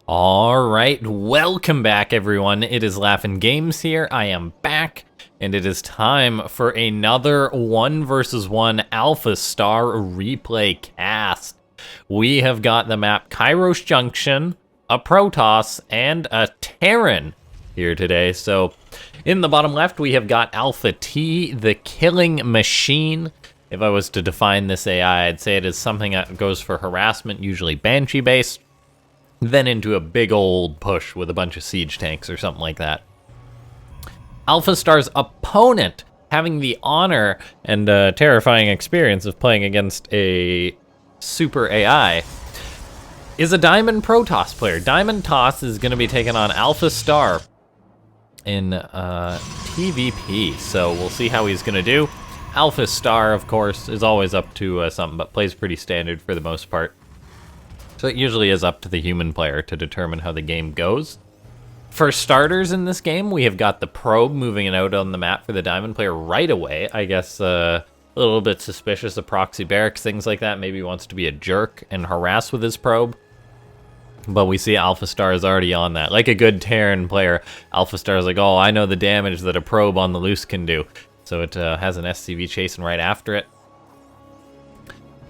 Alright, welcome back everyone. It is Laughin' Games here. I am back, and it is time for another 1 vs 1 Alpha Star replay cast. We have got the map Kairos Junction, a Protoss, and a Terran here today. So, in the bottom left, we have got Alpha T, the killing machine. If I was to define this AI, I'd say it is something that goes for harassment, usually Banshee-based, then into a big old push with a bunch of siege tanks or something like that. Alpha Star's opponent, having the honor and terrifying experience of playing against a super AI, is a Diamond Protoss player. Diamond Toss is going to be taking on Alpha Star in PvP, so we'll see how he's going to do. Alpha Star, of course, is always up to something, but plays pretty standard for the most part. So it usually is up to the human player to determine how the game goes. For starters in this game, we have got the probe moving it out on the map for the Diamond player right away. I guess a little bit suspicious of proxy barracks, things like that. Maybe he wants to be a jerk and harass with his probe. But we see Alpha Star is already on that. Like a good Terran player, Alpha Star is like, oh, I know the damage that a probe on the loose can do. So it has an SCV chasing right after it.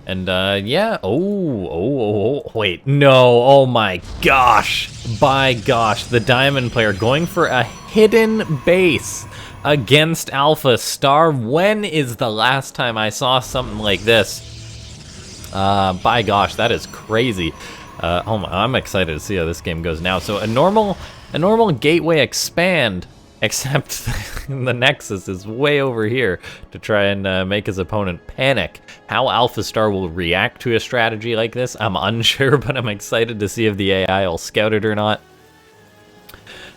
And, yeah, wait, no, oh my gosh, by gosh, the Diamond player going for a hidden base against Alpha Star. When is the last time I saw something like this? By gosh, that is crazy. I'm excited to see how this game goes now. So a normal gateway expand, except the Nexus is way over here to try and make his opponent panic. How Alpha Star will react to a strategy like this, I'm unsure, but I'm excited to see if the AI will scout it or not.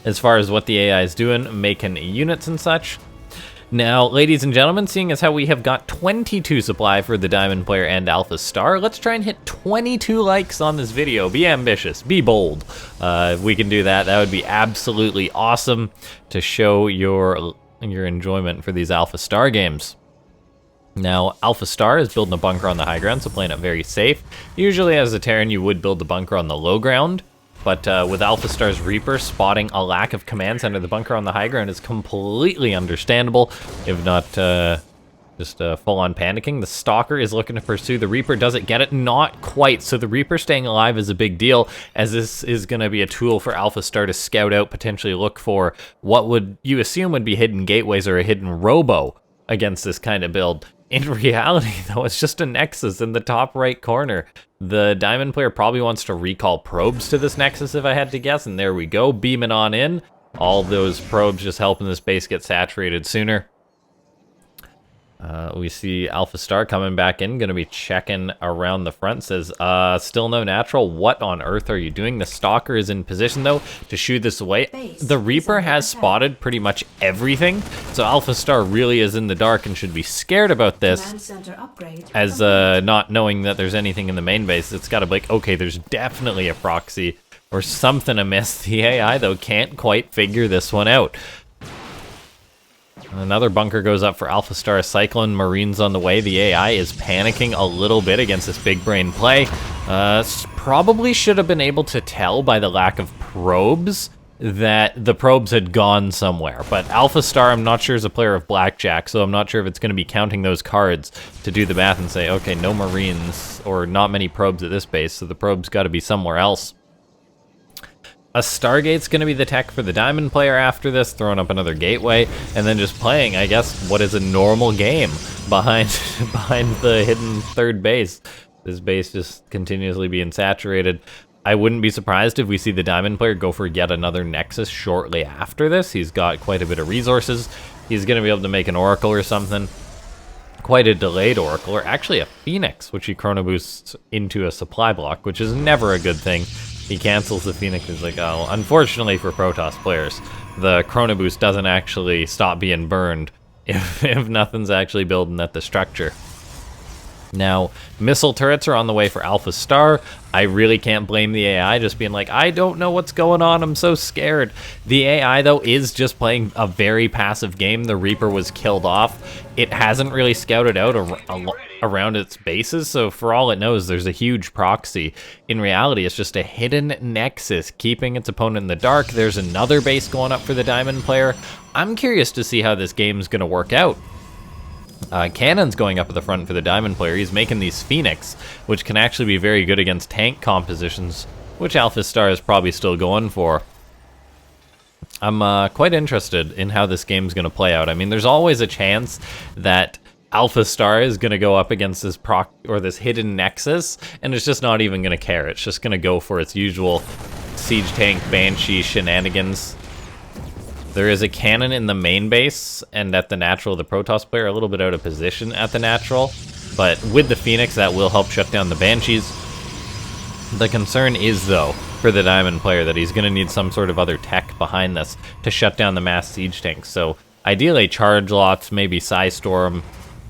As far as what the AI is doing, making units and such. Now, ladies and gentlemen, seeing as how we have got 22 supply for the Diamond player and Alpha Star, let's try and hit 22 likes on this video. Be ambitious, be bold. If we can do that, that would be absolutely awesome to show your enjoyment for these Alpha Star games. Now, Alpha Star is building a bunker on the high ground, so playing it very safe. Usually as a Terran, you would build the bunker on the low ground. But with Alpha Star's Reaper, spotting a lack of command center, the bunker on the high ground is completely understandable, if not just full-on panicking. The Stalker is looking to pursue the Reaper. Does it get it? Not quite. So the Reaper staying alive is a big deal, as this is going to be a tool for Alpha Star to scout out, potentially look for what would you assume would be hidden gateways or a hidden robo against this kind of build. In reality, though, it's just a Nexus in the top right corner. The Diamond player probably wants to recall probes to this Nexus, if I had to guess, and there we go, beaming on in. All those probes just helping this base get saturated sooner. We see Alpha Star coming back in, gonna be checking around the front, says, still no natural, what on earth are you doing? The Stalker is in position, though, to shoo this away. The Reaper has spotted pretty much everything, so Alpha Star really is in the dark and should be scared about this, as not knowing that there's anything in the main base. It's gotta be like, okay, there's definitely a proxy, or something amiss. The AI, though, can't quite figure this one out. Another bunker goes up for Alpha Star. Cyclone Marines on the way. The AI is panicking a little bit against this big brain play. Probably should have been able to tell by the lack of probes that the probes had gone somewhere. But Alpha Star, I'm not sure, is a player of blackjack, so I'm not sure if it's going to be counting those cards to do the math and say, okay, no Marines or not many probes at this base, so the probes got to be somewhere else. A Stargate's going to be the tech for the Diamond player after this, throwing up another gateway, and then just playing, I guess, what is a normal game behind the hidden third base. This base just continuously being saturated. I wouldn't be surprised if we see the Diamond player go for yet another Nexus shortly after this. He's got quite a bit of resources. He's going to be able to make an Oracle or something. Quite a delayed Oracle, or actually a Phoenix, which he chrono boosts into a supply block, which is never a good thing. He cancels the Phoenix. He's like, oh, unfortunately for Protoss players, the chrono boost doesn't actually stop being burned if nothing's actually building at the structure. Now, missile turrets are on the way for Alpha Star. I really can't blame the AI just being like, I don't know what's going on, I'm so scared. The AI, though, is just playing a very passive game. The Reaper was killed off. It hasn't really scouted out around its bases, so for all it knows, there's a huge proxy. In reality, it's just a hidden nexus keeping its opponent in the dark. There's another base going up for the Diamond player. I'm curious to see how this game's gonna work out. Cannon's going up at the front for the Diamond player. He's making these Phoenix, which can actually be very good against tank compositions, which Alpha Star is probably still going for. I'm quite interested in how this game's going to play out. I mean, there's always a chance that Alpha Star is going to go up against this this hidden nexus, and it's just not even going to care. It's just going to go for its usual siege tank Banshee shenanigans. There is a cannon in the main base, and at the natural, the Protoss player a little bit out of position at the natural, but with the Phoenix, that will help shut down the Banshees. The concern is, though, for the Diamond player, that he's going to need some sort of other tech behind this to shut down the mass siege tanks. So ideally, charge lots, maybe Psystorm,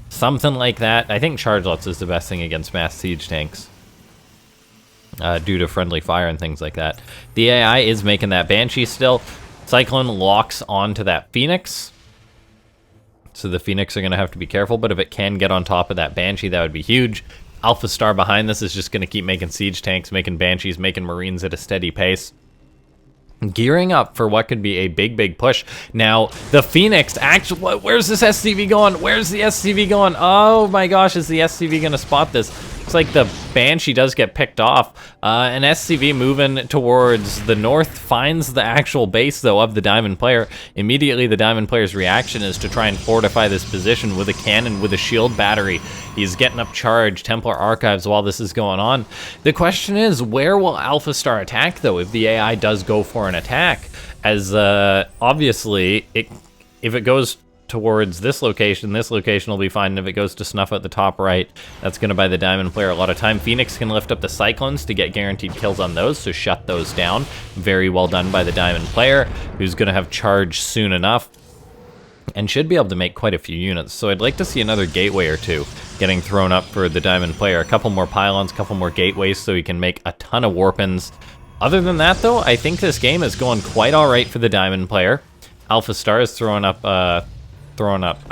something like that. I think charge lots is the best thing against mass siege tanks, due to friendly fire and things like that. The AI is making that Banshee still. Cyclone locks onto that Phoenix, so the Phoenix are going to have to be careful, but if it can get on top of that Banshee, that would be huge. Alpha Star behind this is just going to keep making siege tanks, making Banshees, making Marines at a steady pace. Gearing up for what could be a big push. Now, the Phoenix, actually, where's this SCV going? Where's the SCV going? Oh my gosh, is the SCV going to spot this? Looks like the Banshee does get picked off. An SCV moving towards the north finds the actual base, though, of the Diamond player. Immediately, the Diamond player's reaction is to try and fortify this position with a cannon, with a shield battery. He's getting up charge, Templar Archives while this is going on. The question is, where will Alpha Star attack, though, if the AI does go for an attack? As, obviously, if it goes towards this location will be fine. And if it goes to snuff out the top right, that's going to buy the Diamond player a lot of time. Phoenix can lift up the Cyclones to get guaranteed kills on those, so shut those down. Very well done by the Diamond player, who's going to have charge soon enough and should be able to make quite a few units. So I'd like to see another gateway or two getting thrown up for the Diamond player. A couple more pylons, a couple more gateways, so he can make a ton of warpins. Other than that, though, I think this game is going quite all right for the Diamond player. Alpha Star is throwing up a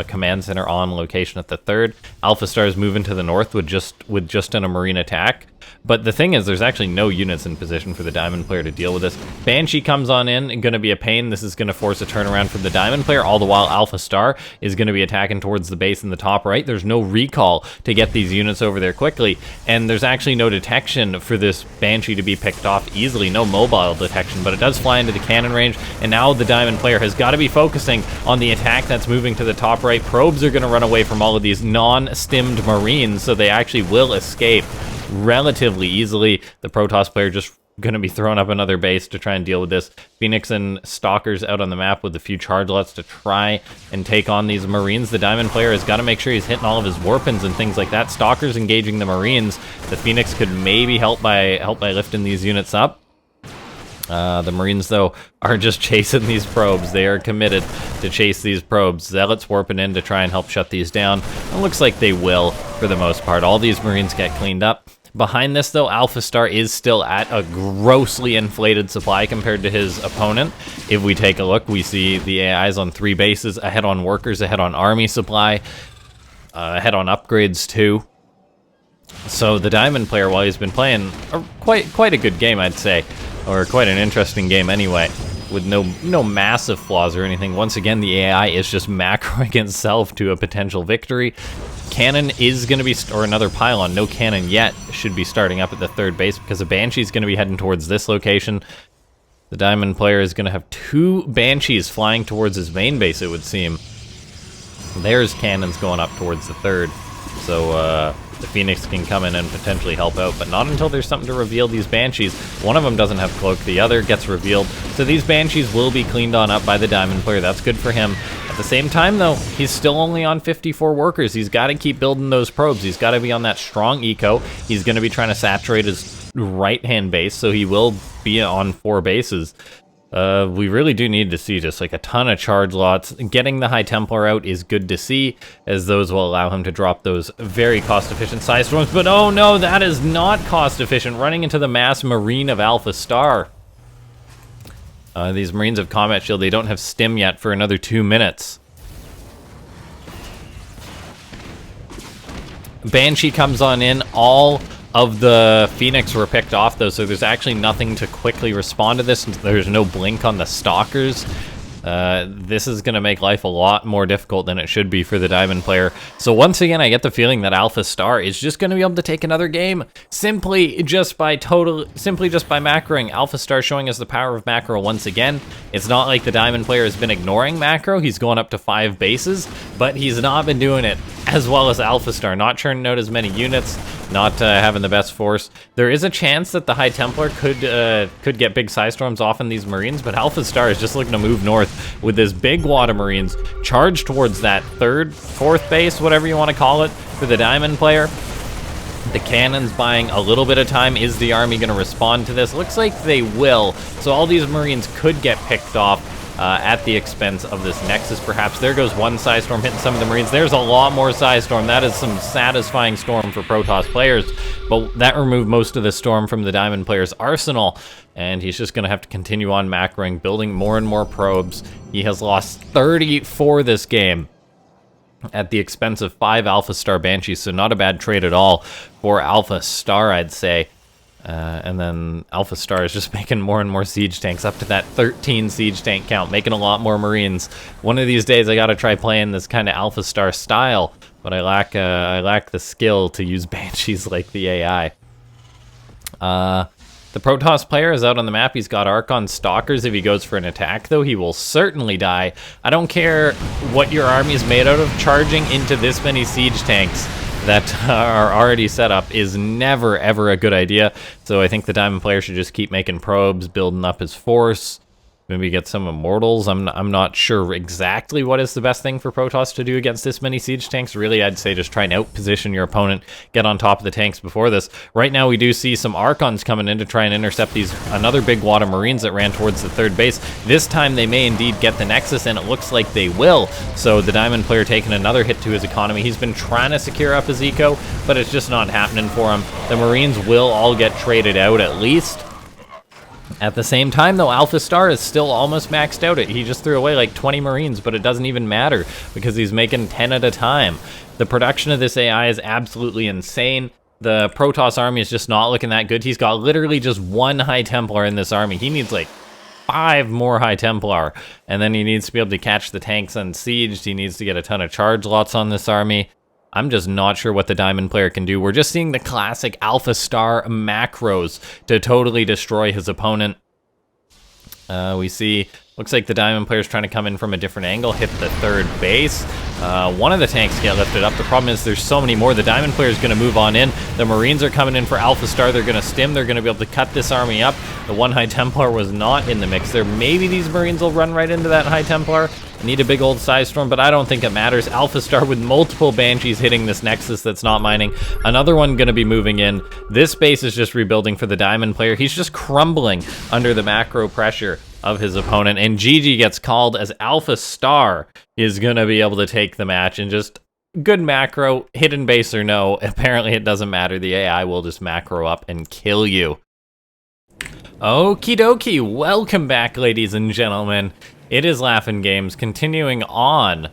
command center on location at the third. Alpha Star is moving to the north with just a Marine attack. But the thing is, there's actually no units in position for the Diamond player to deal with this. Banshee comes on in and going to be a pain. This is going to force a turnaround from the Diamond player, all the while Alpha Star is going to be attacking towards the base in the top right. There's no recall to get these units over there quickly, and there's actually no detection for this Banshee to be picked off easily. No mobile detection, but it does fly into the cannon range, and now the Diamond player has got to be focusing on the attack that's moving to the top right. Probes are going to run away from all of these non-stimmed Marines, so they actually will escape relatively easily. The Protoss player just going to be throwing up another base to try and deal with this. Phoenix and Stalkers out on the map with a few charge lots to try and take on these Marines. The Diamond player has got to make sure he's hitting all of his warpins and things like that. Stalkers engaging the Marines. The Phoenix could maybe help by lifting these units up. The Marines, though, are just chasing these probes. They are committed to chase these probes. Zealots warping in to try and help shut these down. It looks like they will, for the most part. All these Marines get cleaned up. Behind this, though, Alpha Star is still at a grossly inflated supply compared to his opponent. If we take a look, we see the AIs on 3 bases, ahead on workers, ahead on army supply, ahead on upgrades, too. So the Diamond player, while he's been playing quite a good game, I'd say, or quite an interesting game anyway, with no massive flaws or anything. Once again, the AI is just macroing itself to a potential victory. Cannon is going to be, or another pylon, no cannon yet, should be starting up at the third base because the Banshee's going to be heading towards this location. The Diamond player is going to have 2 Banshees flying towards his main base, it would seem. There's cannons going up towards the third. So, the Phoenix can come in and potentially help out, but not until there's something to reveal these Banshees. One of them doesn't have Cloak, the other gets revealed. So these Banshees will be cleaned on up by the Diamond player. That's good for him. At the same time, though, he's still only on 54 workers. He's got to keep building those probes. He's got to be on that strong eco. He's going to be trying to saturate his right-hand base, so he will be on 4 bases. We really do need to see just like a ton of charge lots. Getting the High Templar out is good to see, as those will allow him to drop those very cost-efficient Psystorms. But oh no, that is not cost-efficient. Running into the mass Marine of Alpha Star. These Marines have Combat Shield. They don't have Stim yet for another 2 minutes. Banshee comes on in. All of the Phoenix were picked off, though, so there's actually nothing to quickly respond to this. There's no blink on the Stalkers. This is going to make life a lot more difficult than it should be for the Diamond player. So once again, I get the feeling that Alpha Star is just going to be able to take another game simply just by macroing. Alpha Star showing us the power of macro once again. It's not like the Diamond player has been ignoring macro. He's going up to 5 bases, but he's not been doing it as well as Alpha Star. Not churning out as many units, not having the best force. There is a chance that the High Templar could get big Psystorms off in these Marines, but Alpha Star is just looking to move north with this big wad of Marines, charge towards that 3rd, 4th base, whatever you want to call it, for the Diamond player. The cannons buying a little bit of time. Is the army going to respond to this? Looks like they will. So all these Marines could get picked off at the expense of this Nexus, perhaps. There goes one Psystorm hitting some of the Marines. There's a lot more Psystorm. That is some satisfying Storm for Protoss players, but that removed most of the Storm from the Diamond player's arsenal, and he's just going to have to continue on macroing, building more and more probes. He has lost 34 this game at the expense of 5 Alpha Star Banshees, so not a bad trade at all for Alpha Star, I'd say. And then Alpha Star is just making more and more siege tanks, up to that 13 siege tank count, making a lot more Marines. One of these days I gotta try playing this kind of Alpha Star style, but I lack the skill to use Banshees like the AI. The Protoss player is out on the map. He's got Archon Stalkers. If he goes for an attack, though, he will certainly die. I don't care what your army is made out of. Charging into this many siege tanks that are already set up is never, ever a good idea. So I think the Diamond player should just keep making probes, building up his force. Maybe get some Immortals. I'm not sure exactly what is the best thing for Protoss to do against this many siege tanks. Really, I'd say just try and outposition your opponent, get on top of the tanks before this. Right now, we do see some Archons coming in to try and intercept another big wad of Marines that ran towards the 3rd base. This time, they may indeed get the Nexus, and it looks like they will. So the Diamond player taking another hit to his economy. He's been trying to secure up his eco, but it's just not happening for him. The Marines will all get traded out at least. At the same time, though, Alpha Star is still almost maxed out. He just threw away like 20 Marines, but it doesn't even matter because he's making 10 at a time. The production of this AI is absolutely insane. The Protoss army is just not looking that good. He's got literally just 1 High Templar in this army. He needs like 5 more High Templar, and then he needs to be able to catch the tanks unsieged. He needs to get a ton of charge lots on this army. I'm just not sure what the Diamond player can do. We're just seeing the classic Alpha Star macros to totally destroy his opponent. We see, looks like the Diamond player is trying to come in from a different angle, hit the 3rd base. One of the tanks get lifted up. The problem is there's so many more. The Diamond player is going to move on in. The Marines are coming in for Alpha Star. They're going to stim. They're going to be able to cut this army up. The 1 High Templar was not in the mix there. Maybe these Marines will run right into that High Templar. Need a big old Psystorm, but I don't think it matters. Alpha Star with multiple Banshees hitting this Nexus that's not mining. Another one going to be moving in. This base is just rebuilding for the Diamond player. He's just crumbling under the macro pressure of his opponent, and GG gets called as Alpha Star is going to be able to take the match, and just good macro, hidden base or no, apparently it doesn't matter. The AI will just macro up and kill you. Okie dokie, welcome back, ladies and gentlemen. It is Laughin' Games, continuing on.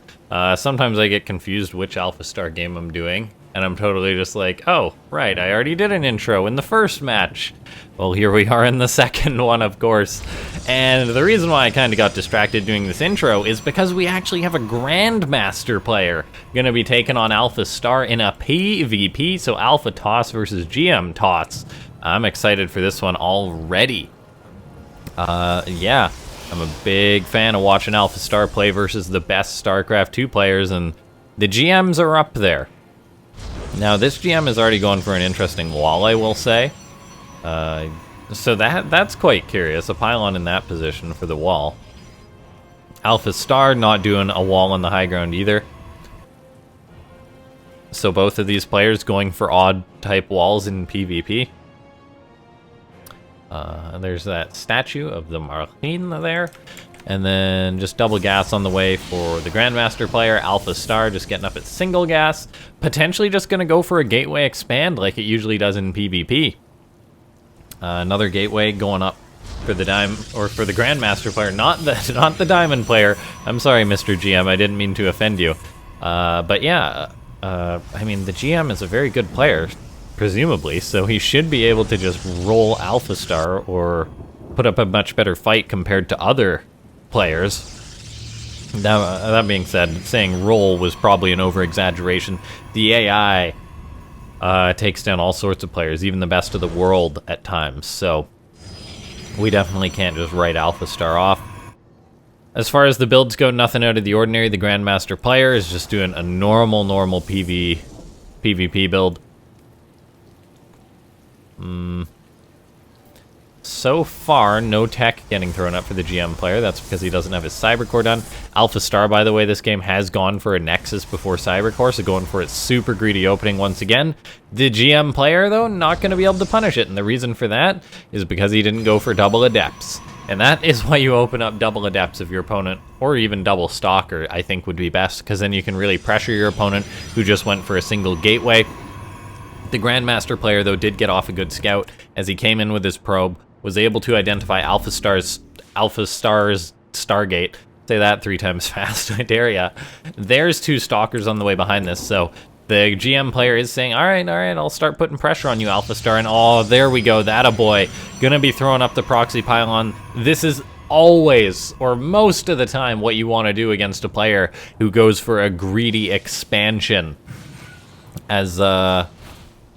Sometimes I get confused which Alpha Star game I'm doing, and I'm totally just like, oh, right, I already did an intro in the first match. Well, here we are in the second one, of course. And the reason why I kind of got distracted doing this intro is because we actually have a Grandmaster player going to be taking on Alpha Star in a PvP, so Alpha TOS versus GM TOS. I'm excited for this one already. Yeah. I'm a big fan of watching Alpha Star play versus the best StarCraft 2 players, and the GMs are up there. Now, this GM is already going for an interesting wall, I will say. So that's quite curious, a pylon in that position for the wall. Alpha Star not doing a wall on the high ground either. So both of these players going for odd type walls in PvP. There's that statue of the Marlene there. And then just double gas on the way for the Grandmaster player. Alpha Star just getting up at single gas. Potentially just going to go for a gateway expand like it usually does in PvP. Another gateway going up for the Grandmaster player, not the Diamond player. I'm sorry, Mr. GM, I didn't mean to offend you. But yeah, I mean, the GM is a very good player, presumably, so he should be able to just roll Alpha Star or put up a much better fight compared to other players. That being said, saying roll was probably an over-exaggeration. The AI takes down all sorts of players, even the best of the world at times, so we definitely can't just write Alpha Star off. As far as the builds go, nothing out of the ordinary. The Grandmaster player is just doing a normal PvP build. So far, no tech getting thrown up for the GM player. That's because he doesn't have his Cybercore done. Alpha Star, by the way, this game has gone for a Nexus before Cybercore, so going for its super greedy opening once again. The GM player, though, not going to be able to punish it, and the reason for that is because he didn't go for double Adepts. And that is why you open up double Adepts of your opponent, or even double Stalker, I think would be best, because then you can really pressure your opponent who just went for a single Gateway. The Grandmaster player, though, did get off a good scout as he came in with his probe, was able to identify Alpha Star's Stargate. Say that 3 times fast, I dare ya. There's 2 Stalkers on the way behind this, so the GM player is saying, all right, I'll start putting pressure on you, Alpha Star, and oh, there we go, that a boy. Gonna be throwing up the proxy pylon. This is always, or most of the time, what you want to do against a player who goes for a greedy expansion. As,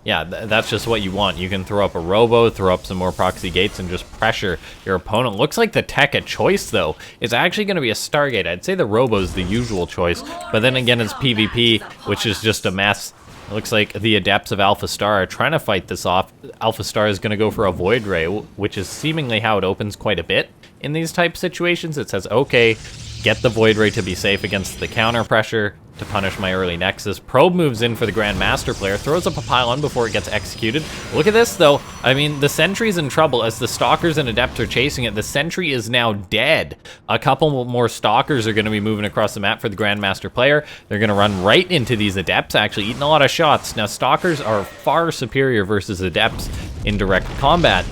yeah, that's just what you want. You can throw up a Robo, throw up some more proxy gates, and just pressure your opponent. Looks like the tech at choice, though, is actually going to be a Stargate. I'd say the Robo's the usual choice, but then again, it's PvP, which is just a mess. It looks like the Adepts of Alpha Star are trying to fight this off. Alpha Star is going to go for a Void Ray, which is seemingly how it opens quite a bit in these type situations. It says, okay, get the Void Ray to be safe against the counter pressure to punish my early Nexus. Probe moves in for the Grandmaster player, throws up a pylon before it gets executed. Look at this, though. I mean, the Sentry's in trouble as the Stalkers and Adepts are chasing it. The Sentry is now dead. A couple more Stalkers are going to be moving across the map for the Grandmaster player. They're going to run right into these Adepts, actually eating a lot of shots. Now, Stalkers are far superior versus Adepts in direct combat,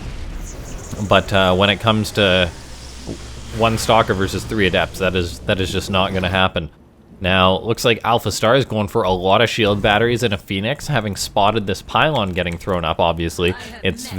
but when it comes to 1 Stalker versus 3 Adepts, that is just not going to happen. Now, looks like Alpha Star is going for a lot of shield batteries and a Phoenix, having spotted this pylon getting thrown up, obviously. It's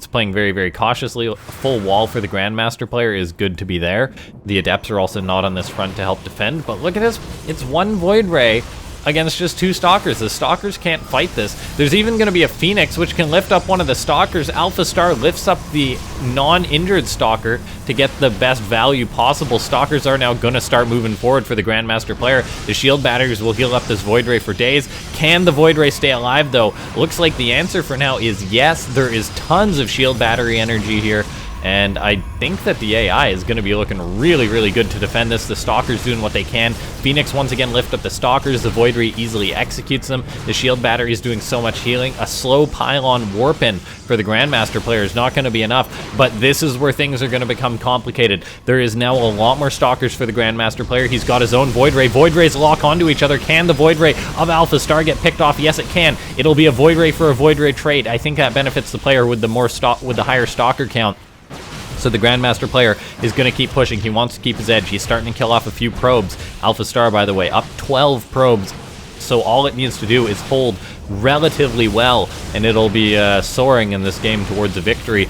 playing very, very cautiously. A full wall for the Grandmaster player is good to be there. The Adepts are also not on this front to help defend, but look at this. It's 1 Void Ray against just 2 Stalkers. The Stalkers can't fight this. There's even going to be a Phoenix, which can lift up one of the Stalkers. Alpha Star lifts up the non-injured Stalker to get the best value possible. Stalkers are now going to start moving forward for the Grandmaster player. The shield batteries will heal up this Void Ray for days. Can the Void Ray stay alive, though? Looks like the answer for now is yes. There is tons of shield battery energy here, and I think that the AI is going to be looking really, really good to defend this. The Stalkers doing what they can. Phoenix once again lift up the Stalkers. The Void Ray easily executes them. The shield battery is doing so much healing. A slow pylon warp-in for the Grandmaster player is not going to be enough, but this is where things are going to become complicated. There is now a lot more Stalkers for the Grandmaster player. He's got his own Void Ray. Void Rays lock onto each other. Can the Void Ray of Alpha Star get picked off? Yes, it can. It'll be a Void Ray for a Void Ray trade. I think that benefits the player with the higher Stalker count. So the Grandmaster player is going to keep pushing. He wants to keep his edge. He's starting to kill off a few probes. Alpha Star, by the way, up 12 probes. So all it needs to do is hold relatively well, and it'll be soaring in this game towards a victory.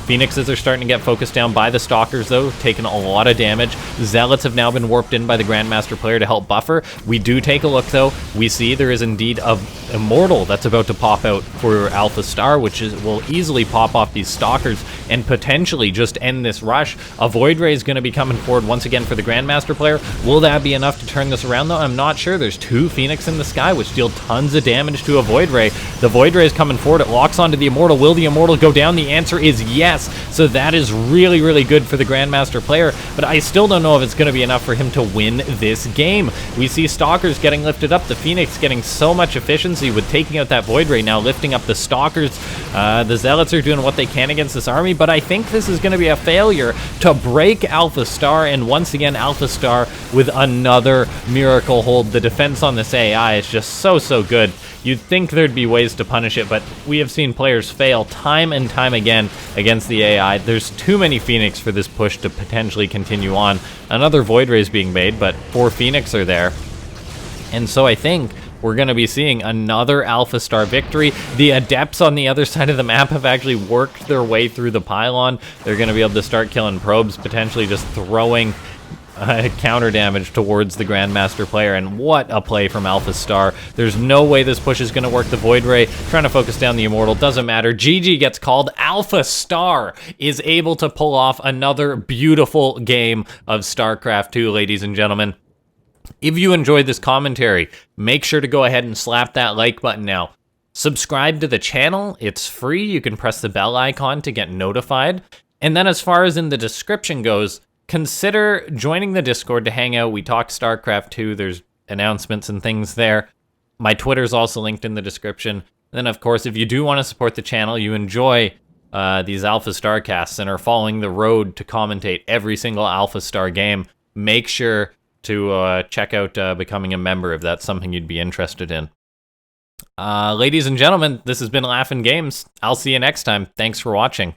Phoenixes are starting to get focused down by the Stalkers, though, taking a lot of damage. Zealots have now been warped in by the Grandmaster player to help buffer. We do take a look, though. We see there is indeed a Immortal that's about to pop out for Alpha Star, which will easily pop off these Stalkers and potentially just end this rush. A Void Ray is going to be coming forward once again for the Grandmaster player. Will that be enough to turn this around, though? I'm not sure. There's 2 Phoenix in the sky, which deal tons of damage to a Void Ray. The Void Ray is coming forward. It locks onto the Immortal. Will the Immortal go down? The answer is yes. So that is really, really good for the Grandmaster player, but I still don't know if it's going to be enough for him to win this game. We see Stalkers getting lifted up. The Phoenix getting so much efficiency with taking out that Void Ray, now lifting up the Stalkers. The Zealots are doing what they can against this army, but I think this is going to be a failure to break Alpha Star, and once again, Alpha Star with another miracle hold. The defense on this AI is just so good. You'd think there'd be ways to punish it, but we have seen players fail time and time again against the AI. There's too many Phoenix for this push to potentially continue on. Another Void Ray is being made, but 4 Phoenix are there. And so I think we're going to be seeing another Alpha Star victory. The Adepts on the other side of the map have actually worked their way through the pylon. They're going to be able to start killing probes, potentially just throwing counter damage towards the Grandmaster player, and what a play from Alpha Star. There's no way this push is going to work. The Void Ray trying to focus down the Immortal, doesn't matter. GG gets called. Alpha Star is able to pull off another beautiful game of StarCraft 2, ladies and gentlemen. If you enjoyed this commentary, make sure to go ahead and slap that like button now. Subscribe to the channel, it's free. You can press the bell icon to get notified. And then as far as in the description goes, consider joining the Discord to hang out. We talk StarCraft 2. There's announcements and things there. My Twitter's also linked in the description. And then, of course, if you do want to support the channel, you enjoy these Alpha Star casts and are following the road to commentate every single Alpha Star game, make sure to check out becoming a member if that's something you'd be interested in. Ladies and gentlemen, this has been Laughin' Games. I'll see you next time. Thanks for watching.